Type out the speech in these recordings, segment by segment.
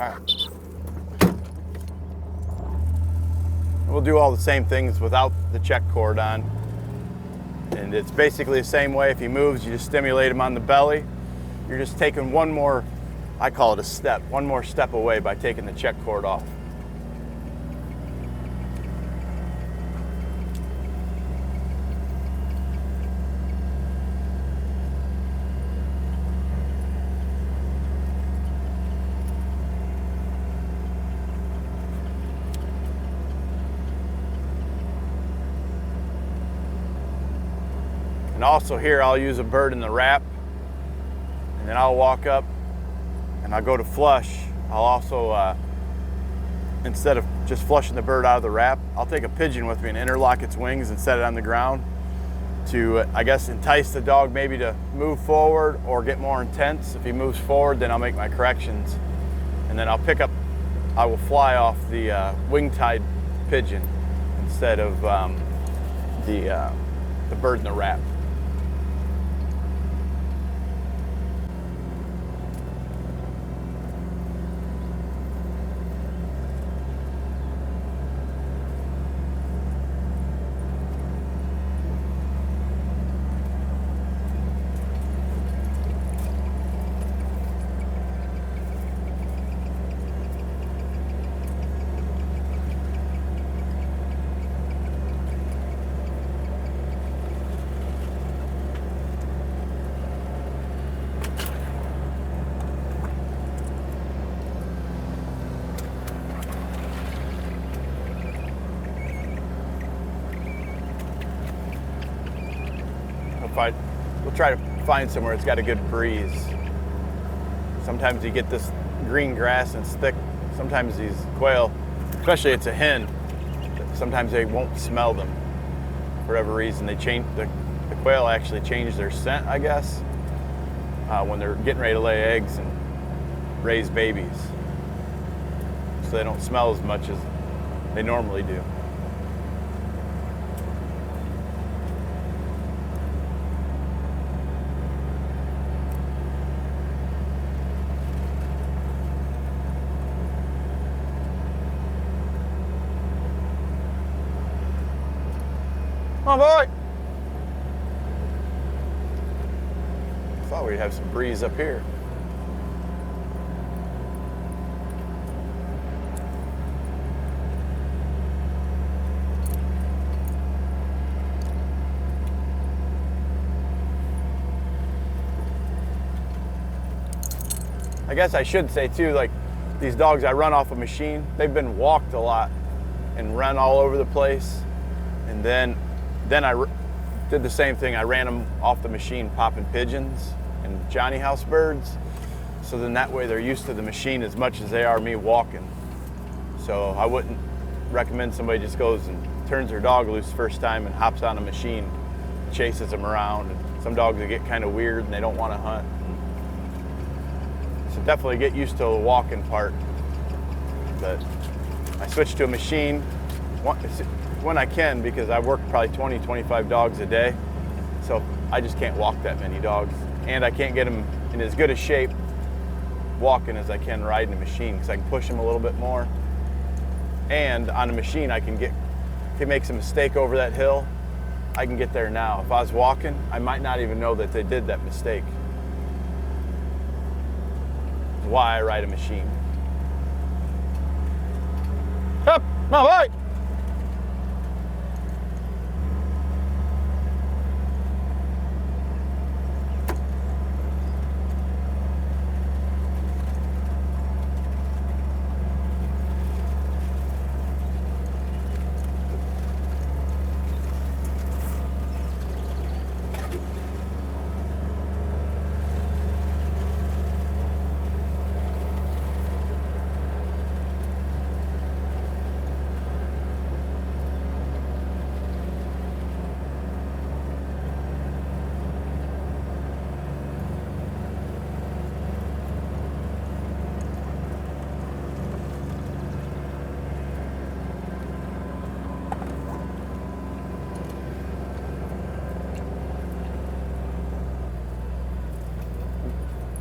All right. We'll do all the same things without the check cord on. And it's basically the same way. If he moves, you just stimulate him on the belly. You're just taking one more, I call it a step, one more step away by taking the check cord off. And also here, I'll use a bird in the wrap, and then I'll walk up and I'll go to flush. I'll also, instead of just flushing the bird out of the wrap, I'll take a pigeon with me and interlock its wings and set it on the ground to, I guess, entice the dog maybe to move forward or get more intense. If he moves forward, then I'll make my corrections. And then I will fly off the wing-tied pigeon instead of the bird in the wrap. We'll try to find somewhere it's got a good breeze. Sometimes you get this green grass and it's thick. Sometimes these quail, especially it's a hen, sometimes they won't smell them for whatever reason. They change, the quail actually change their scent, I guess, when they're getting ready to lay eggs and raise babies. So they don't smell as much as they normally do. Come on, boy. Thought we'd have some breeze up here. I guess I should say too, like these dogs I run off a machine, they've been walked a lot and run all over the place. And then I did the same thing. I ran them off the machine popping pigeons and Johnny house birds. So then that way they're used to the machine as much as they are me walking. So I wouldn't recommend somebody just goes and turns their dog loose first time and hops on a machine, chases them around. And some dogs, they get kind of weird and they don't want to hunt. So definitely get used to the walking part. But I switched to a machine when I can, because I work probably 20, 25 dogs a day. So I just can't walk that many dogs. And I can't get them in as good a shape walking as I can riding a machine, because I can push them a little bit more. And on a machine, I can get, if he makes a mistake over that hill, I can get there now. If I was walking, I might not even know that they did that mistake. That's why I ride a machine. Up, my boy!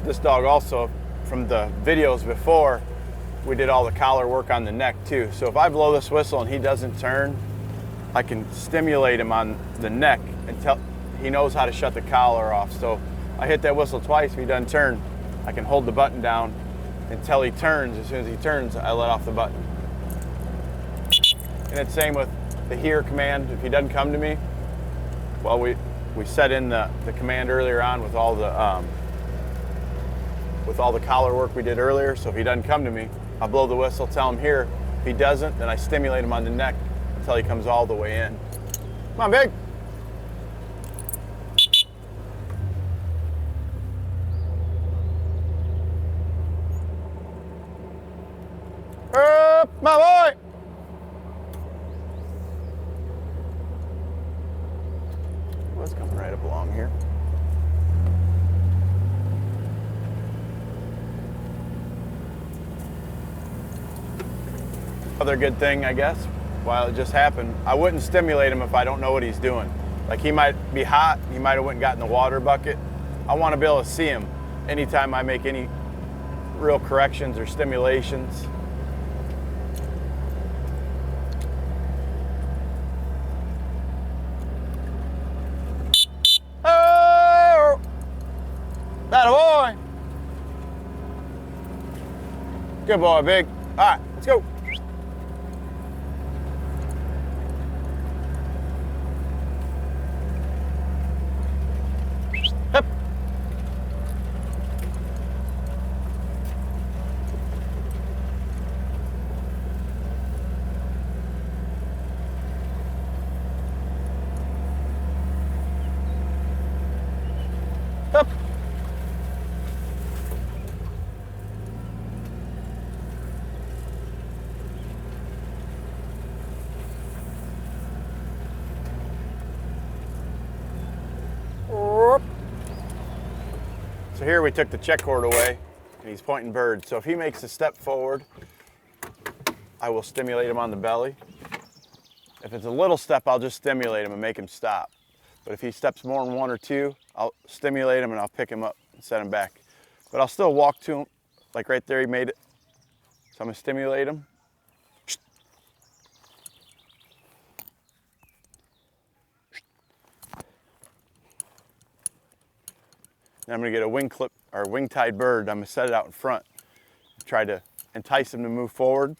This dog also, from the videos before, we did all the collar work on the neck too. So if I blow this whistle and he doesn't turn, I can stimulate him on the neck until he knows how to shut the collar off. So I hit that whistle twice, if he doesn't turn, I can hold the button down until he turns. As soon as he turns, I let off the button. And it's same with the here command. If he doesn't come to me, well, we set in the command earlier on with all the collar work we did earlier. So if he doesn't come to me, I'll blow the whistle, tell him here. If he doesn't, then I stimulate him on the neck until he comes all the way in. Come on, Big. Up, my boy. What's coming right up along here? Other good thing, I guess, while it just happened, I wouldn't stimulate him if I don't know what he's doing. Like he might be hot, he might have went and gotten the water bucket. I want to be able to see him anytime I make any real corrections or stimulations. Oh, that a boy. Good boy, Big. All right, let's go. Up. Up. So here we took the check cord away and he's pointing bird. So if he makes a step forward, I will stimulate him on the belly. If it's a little step, I'll just stimulate him and make him stop. But if he steps more than one or two, I'll stimulate him and I'll pick him up and set him back. But I'll still walk to him, like right there he made it. So I'm gonna stimulate him. Then I'm gonna get a wing clip or wing tied bird. I'm gonna set it out in front. Try to entice him to move forward.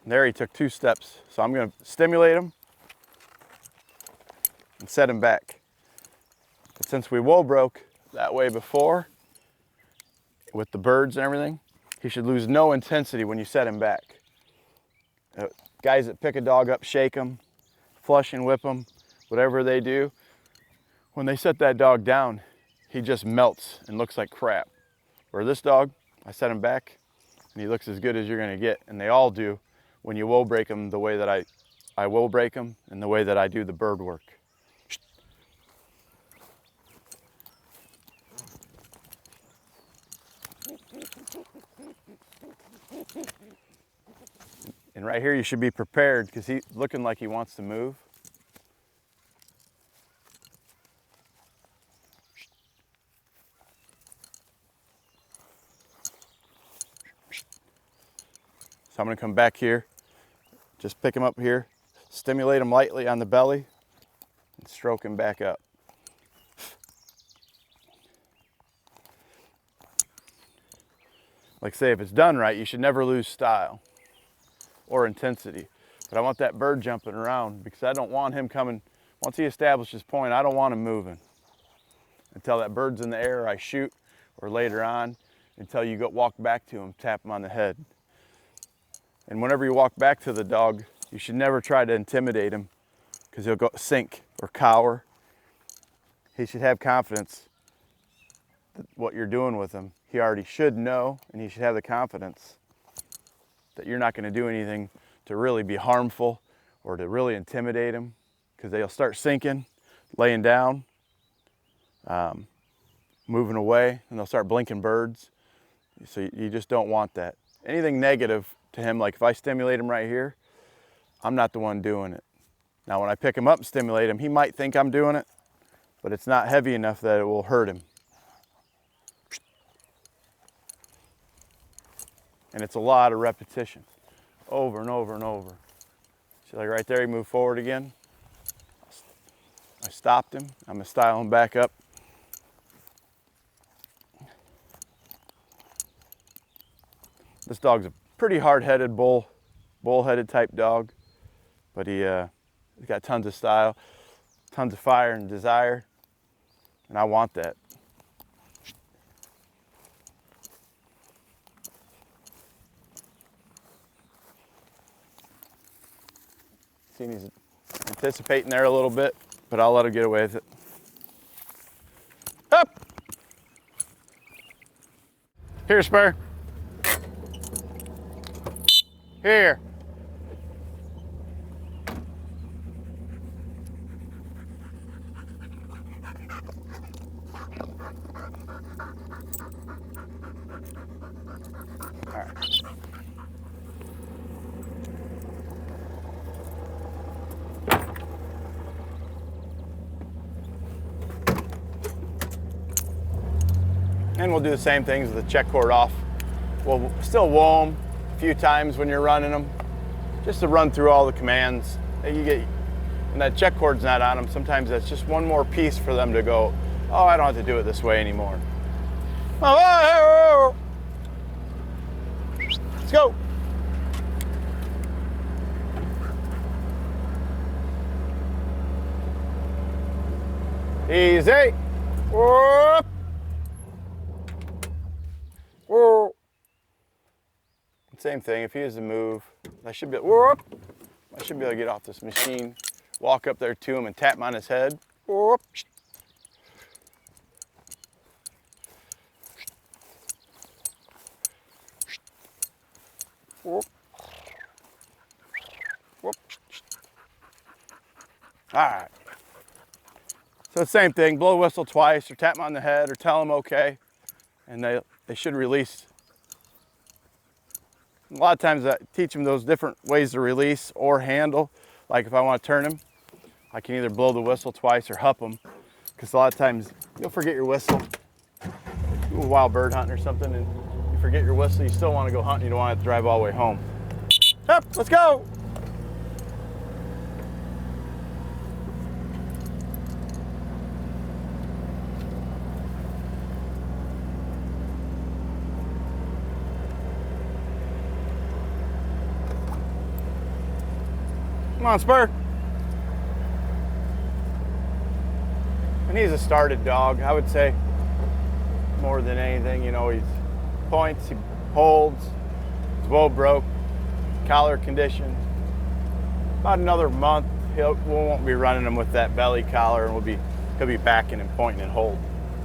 There he took 2 steps. So I'm gonna stimulate him and set him back. But since we woe broke that way before, with the birds and everything, he should lose no intensity when you set him back. Guys that pick a dog up, shake him, flush and whip him, whatever they do, when they set that dog down, he just melts and looks like crap. Where this dog, I set him back and he looks as good as you're gonna get, and they all do when you woe break them the way that I woe break them and the way that I do the bird work. And right here you should be prepared because he's looking like he wants to move. So I'm going to come back here, just pick him up here, stimulate him lightly on the belly, and stroke him back up. Like I say, if it's done right, you should never lose style or intensity. But I want that bird jumping around because I don't want him coming, once he establishes point, I don't want him moving. Until that bird's in the air, I shoot, or later on, until you walk back to him, tap him on the head. And whenever you walk back to the dog, you should never try to intimidate him because he'll go sink or cower. He should have confidence that what you're doing with him, he already should know, and he should have the confidence that you're not going to do anything to really be harmful or to really intimidate him, because they'll start sinking, laying down, moving away, and they'll start blinking birds. So you just don't want that. Anything negative to him. Like if I stimulate him right here, I'm not the one doing it. Now when I pick him up and stimulate him, he might think I'm doing it, but it's not heavy enough that it will hurt him. And it's a lot of repetition, over and over and over. See, like right there, he moved forward again. I stopped him. I'm gonna style him back up. This dog's a pretty hard-headed bull-headed type dog, but he's got tons of style, tons of fire and desire, and I want that. See, he's anticipating there a little bit, but I'll let him get away with it. Up! Here, Spur. Here. All right. And we'll do the same things with the check cord off. We'll still whoa them a few times when you're running them, just to run through all the commands that you get. When that check cord's not on them, sometimes that's just one more piece for them to go, oh, I don't have to do it this way anymore. Let's go. Easy. Whoop. Whoop. Same thing, if he has to move, I should be able to get off this machine, walk up there to him and tap him on his head. Whoop. Whoop. Whoop. All right. So same thing, blow the whistle twice or tap them on the head or tell them okay, and they should release. A lot of times I teach them those different ways to release or handle. Like if I want to turn him, I can either blow the whistle twice or hup them, because a lot of times you'll forget your whistle. Do a wild bird hunting or something and you forget your whistle, you still want to go hunting, you don't want to drive all the way home. Up, let's go! Come on, Spur. And he's a started dog, I would say, more than anything. You know, he points, he holds, his woe broke, collar condition. About another month, we won't be running him with that belly collar, and he'll be backing and pointing and holding.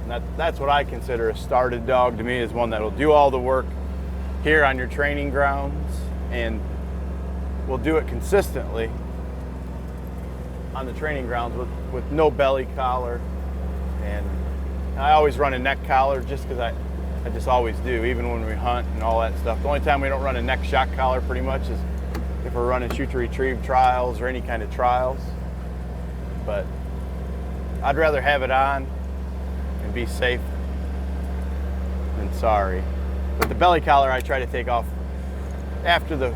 And that's what I consider a started dog to me, is one that'll do all the work here on your training grounds and will do it consistently on the training grounds with no belly collar. And I always run a neck collar just because I just always do, even when we hunt and all that stuff. The only time we don't run a neck shock collar pretty much is if we're running shoot to retrieve trials or any kind of trials. But I'd rather have it on and be safe than sorry. But the belly collar I try to take off after the,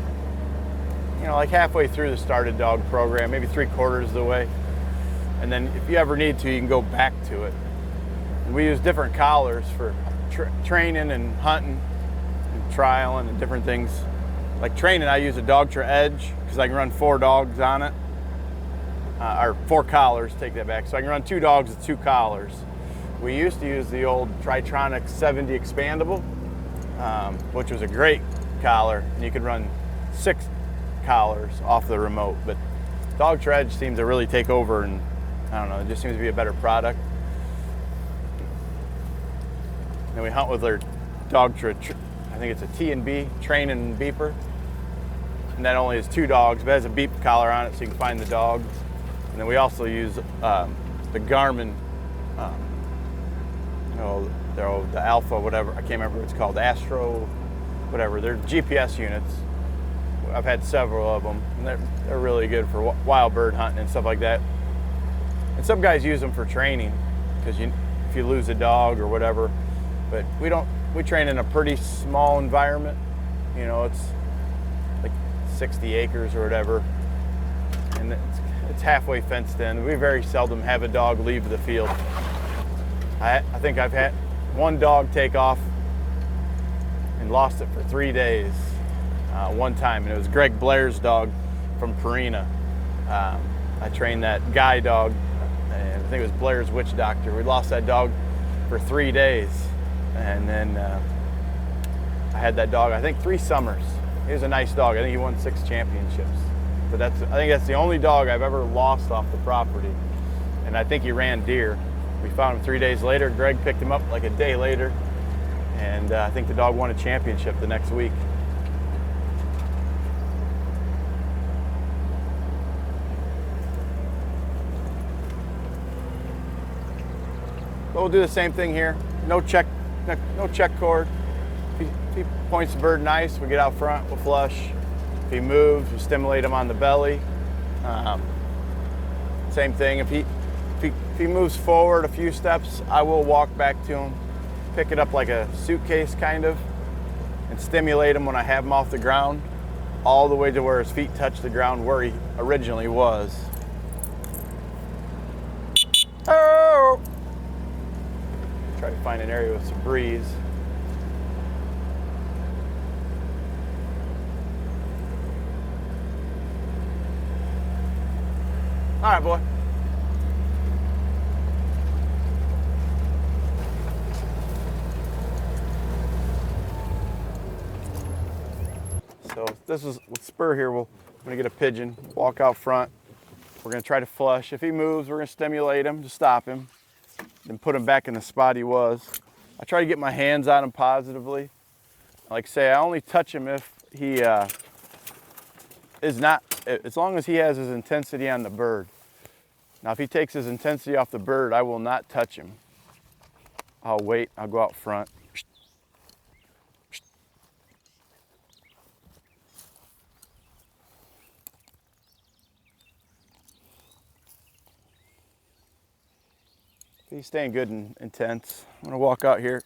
like halfway through the started dog program, maybe 3/4 of the way. And then if you ever need to, you can go back to it. And we use different collars for training and hunting and trialing and different things. Like training, I use a NSTRA Edge because I can run 4 dogs on it. Or 4 collars, take that back. So I can run 2 dogs with 2 collars. We used to use the old Tritronic 70 expandable, which was a great collar, and you could run 6 collars off the remote. But NSTRA Edge seems to really take over, and I don't know, it just seems to be a better product. And we hunt with our NSTRA, I think it's a T&B, train and beeper. And that only has 2 dogs, but it has a beep collar on it so you can find the dogs. And then we also use the Garmin, the Alpha, whatever, I can't remember what it's called, Astro, whatever. They're GPS units. I've had several of them, and they're really good for wild bird hunting and stuff like that. And some guys use them for training, because if you lose a dog or whatever. But we train in a pretty small environment. You know, it's like 60 acres or whatever, and it's halfway fenced in. We very seldom have a dog leave the field. I think I've had one dog take off and lost it for 3 days one time, and it was Greg Blair's dog from Purina. I trained that guy dog, and I think it was Blair's Witch Doctor. We lost that dog for 3 days, and then I had that dog, I think 3 summers. He was a nice dog. I think he won 6 championships. But I think that's the only dog I've ever lost off the property. And I think he ran deer. We found him 3 days later. Greg picked him up like a day later. And I think the dog won a championship the next week. But we'll do the same thing here. No check cord. If he points the bird nice, we get out front, we'll flush. If he moves, we stimulate him on the belly. Same thing, if he moves forward a few steps, I will walk back to him, pick it up like a suitcase kind of, and stimulate him when I have him off the ground, all the way to where his feet touch the ground where he originally was. Oh! Try to find an area with some breeze. All right, boy. So this is with Spur here. I'm gonna get a pigeon, walk out front. We're gonna try to flush. If he moves, we're gonna stimulate him to stop him, then put him back in the spot he was. I try to get my hands on him positively. Like I say, I only touch him if he is not, as long as he has his intensity on the bird. Now if he takes his intensity off the bird, I will not touch him. I'll wait, I'll go out front. He's staying good and intense. I'm gonna walk out here.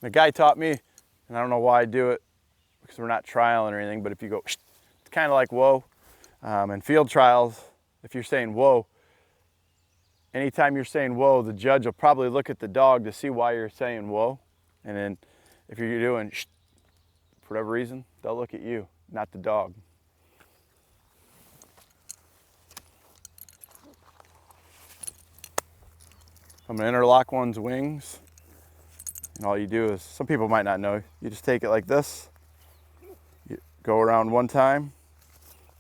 The guy taught me, and I don't know why I do it, because we're not trialing or anything, but if you go, it's kind of like whoa. In field trials, if you're saying whoa, anytime you're saying whoa, the judge will probably look at the dog to see why you're saying whoa. And then if you're doing for whatever reason, they'll look at you, not the dog. I'm gonna interlock one's wings. And all you do is, some people might not know, you just take it like this, you go around one time,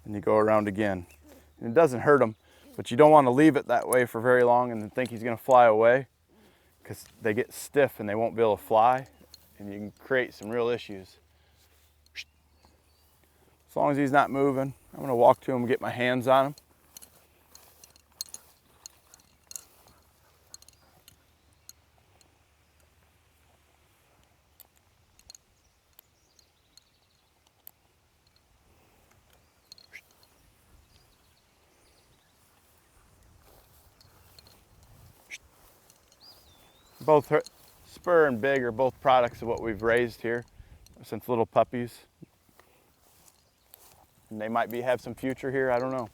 and you go around again. And it doesn't hurt them, but you don't want to leave it that way for very long and then think he's gonna fly away, because they get stiff and they won't be able to fly, and you can create some real issues. As long as he's not moving, I'm gonna walk to him and get my hands on him. Both Spur and Big are both products of what we've raised here since little puppies. And they might have some future here, I don't know.